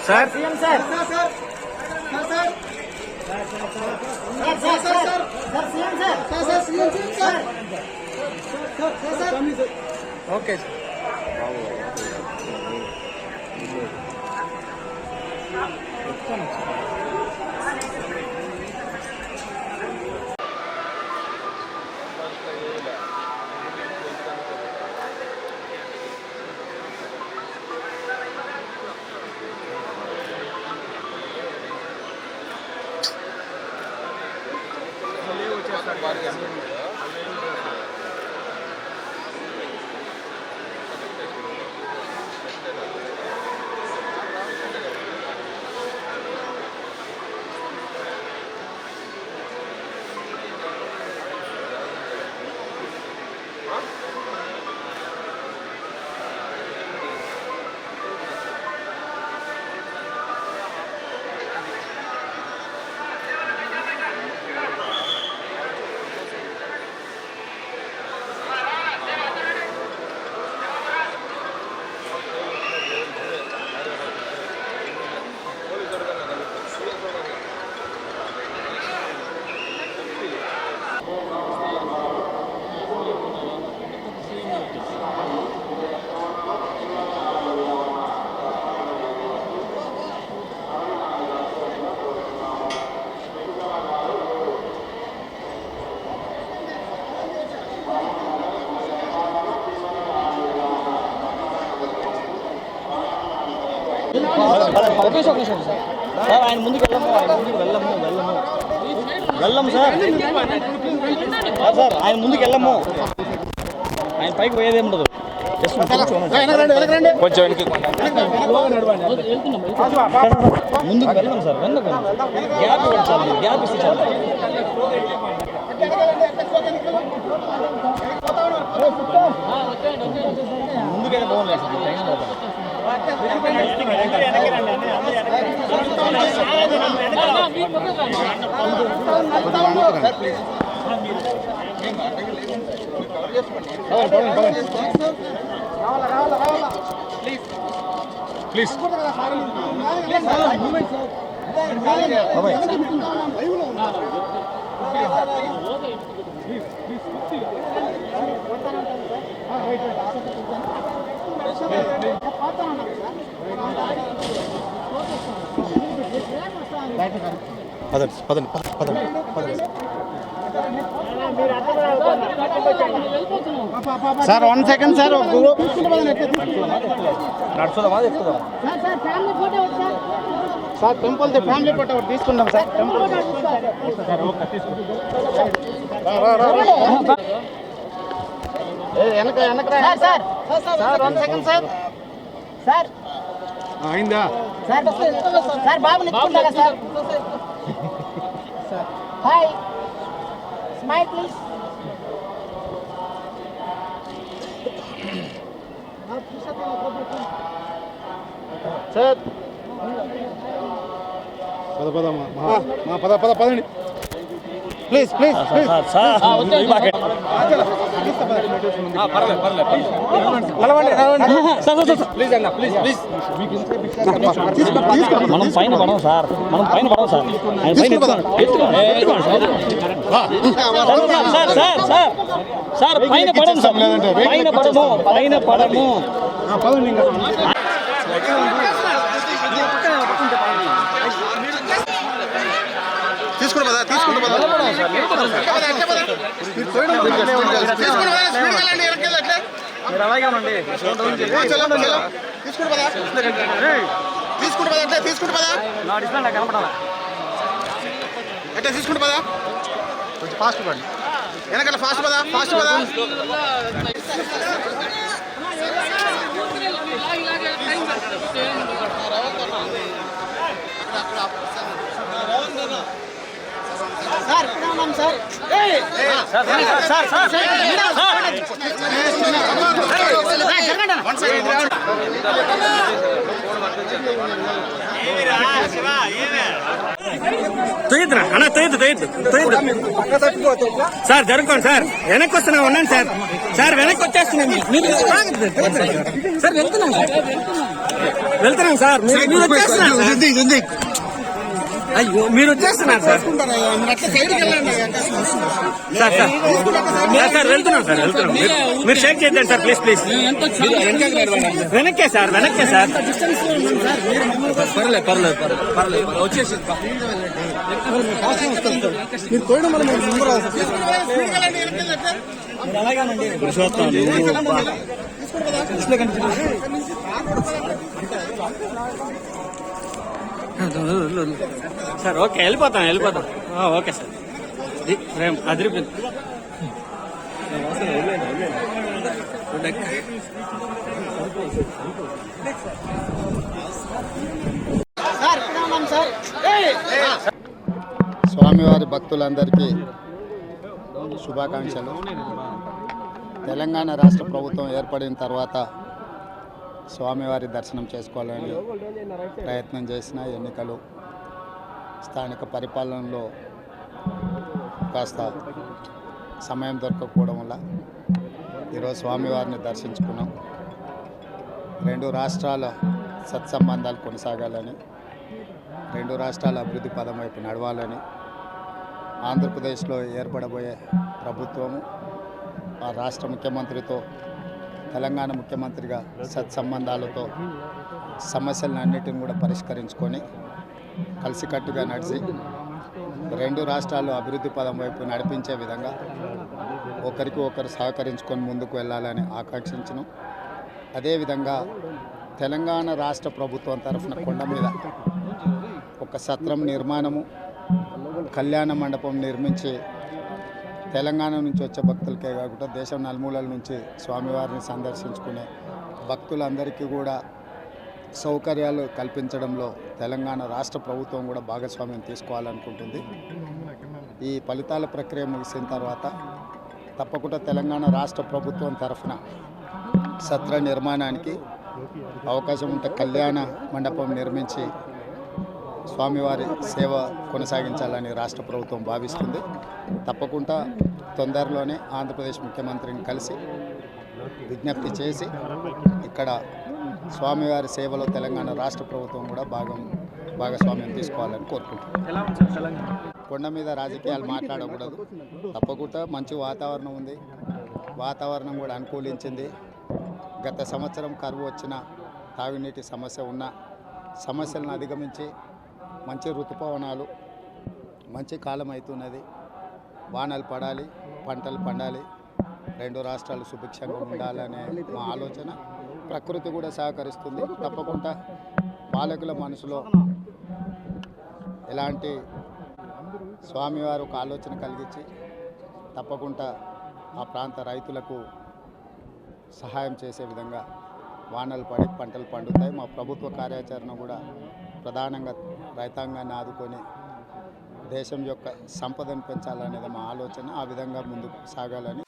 Sir CM sir sir okay sir ఆయన ముందుకు వెళ్ళము సార్ సార్ ఆయన ముందుకు వెళ్ళము ఆయన పైకి పోయేది ఉండదు కొంచెం ముందుకు వెళ్ళం సార్ గ్యాప్ ఇవ్వండి సార్ గ్యాప్ ఇస్తే చాలు ముందుకైనా బాగుంది please sir 1 second sir sir temple family photo తీసుకుందాం sir temple sir 1 second sir sir అయిందా సార్ సార్ బాబు నిల్చుకుంటారా sir hi smile please sir పదండి ప్లీజ్ ప్లీజ్ మనం పైన పడం సార్ ఆయన సార్ పైన పడం పైన పడము తీసుకుంటా అలాగే ఉండండి నా డిస్ప్లే నాకు కనపడాలి అంటే తీసుకుంటా పదా కొంచెం ఫాస్ట్ పడండి వెనకాల ఫాస్ట్ పదా సార్ సార్ తొయ్యద్దురా అన్న, తొయ్యద్దు సార్, జరుగుకోండి సార్. వెనక్కి వస్తున్నా, ఉన్నాను సార్. సార్ వెనక్కి వచ్చేస్తున్నాను. సార్ వెళ్తున్నాం సార్. మీరు వచ్చేస్తున్నారు సార్. అయ్యో, మీరు వచ్చేస్తున్నారు సార్. సార్ వెళ్తున్నాం సార్, వెళ్తున్నాం. మీరు షేక్ చేద్దాం సార్, ప్లీజ్. వెనక్కే సార్. పర్లేదు వచ్చేసి మీరు పోయిన మనం అలాగేనండి. సార్ ఓకే, వెళ్ళిపోతాం. Okay sir. అదిరిపోయింది. స్వామివారి భక్తులందరికీ శుభాకాంక్షలు. తెలంగాణ రాష్ట్ర ప్రభుత్వం ఏర్పడిన తర్వాత స్వామివారి దర్శనం చేసుకోవాలని ప్రయత్నం చేసిన ఎన్నికలు, స్థానిక పరిపాలనలో కాస్త సమయం దొరకకపోవడం వల్ల ఈరోజు స్వామివారిని దర్శించుకున్నాం. రెండు రాష్ట్రాల సత్సంబంధాలు కొనసాగాలని, రెండు రాష్ట్రాల అభివృద్ధి పదం వైపు నడవాలని, ఆంధ్రప్రదేశ్లో ఏర్పడబోయే ప్రభుత్వము ఆ రాష్ట్ర ముఖ్యమంత్రితో, తెలంగాణ ముఖ్యమంత్రిగా సత్సంబంధాలతో సమస్యలన్నిటిని కూడా పరిష్కరించుకొని కలిసికట్టుగా నడిచి రెండు రాష్ట్రాలు అభివృద్ధి పదం వైపు నడిపించే విధంగా ఒకరికి ఒకరు సహకరించుకొని ముందుకు వెళ్ళాలని ఆకాంక్షించను. అదేవిధంగా తెలంగాణ రాష్ట్ర ప్రభుత్వం తరఫున కొండ మీద ఒక సత్రం నిర్మాణము, కళ్యాణ మండపం నిర్మించి తెలంగాణ నుంచి వచ్చే భక్తులకే కాకుండా దేశం నలుమూలల నుంచి స్వామివారిని సందర్శించుకునే భక్తులందరికీ కూడా సౌకర్యాలు కల్పించడంలో తెలంగాణ రాష్ట్ర ప్రభుత్వం కూడా భాగస్వామ్యం తీసుకోవాలనుకుంటుంది. ఈ ఫలితాల ప్రక్రియ ముగిసిన తర్వాత తప్పకుండా తెలంగాణ రాష్ట్ర ప్రభుత్వం తరఫున సత్ర నిర్మాణానికి అవకాశం ఉంటే కళ్యాణ మండపం నిర్మించి స్వామివారి సేవ కొనసాగించాలని రాష్ట్ర ప్రభుత్వం భావిస్తుంది. తప్పకుండా తొందరలోనే ఆంధ్రప్రదేశ్ ముఖ్యమంత్రిని కలిసి విజ్ఞప్తి చేసి ఇక్కడ స్వామివారి సేవలో తెలంగాణ రాష్ట్ర ప్రభుత్వం కూడా భాగస్వామ్యం తీసుకోవాలని కోరుకుంటున్నాం. కొండ మీద రాజకీయాలు మాట్లాడకూడదు. తప్పకుండా మంచి వాతావరణం ఉంది, వాతావరణం కూడా అనుకూలించింది. గత సంవత్సరం కరువు వచ్చిన, తాగునీటి సమస్య ఉన్న సమస్యలను అధిగమించి మంచి ఋతుపవనాలు, మంచి కాలం అవుతున్నది. వానలు పడాలి, పంటలు పండాలి, రెండు రాష్ట్రాలు సుభిక్షంగా ఉండాలనే మా ఆలోచన. ప్రకృతి కూడా సహకరిస్తుంది. తప్పకుండా పాలకుల మనసులో ఎలాంటి స్వామివారు ఒక ఆలోచన కలిగించి తప్పకుండా ఆ ప్రాంత రైతులకు సహాయం చేసే విధంగా వానలు పడి పంటలు పండుతాయి. మా ప్రభుత్వ కార్యాచరణ కూడా ప్రధానంగా రైతాంగాన్ని ఆదుకొని దేశం యొక్క సంపదను పెంచాలనేది మా ఆలోచన. ఆ విధంగా ముందుకు సాగాలని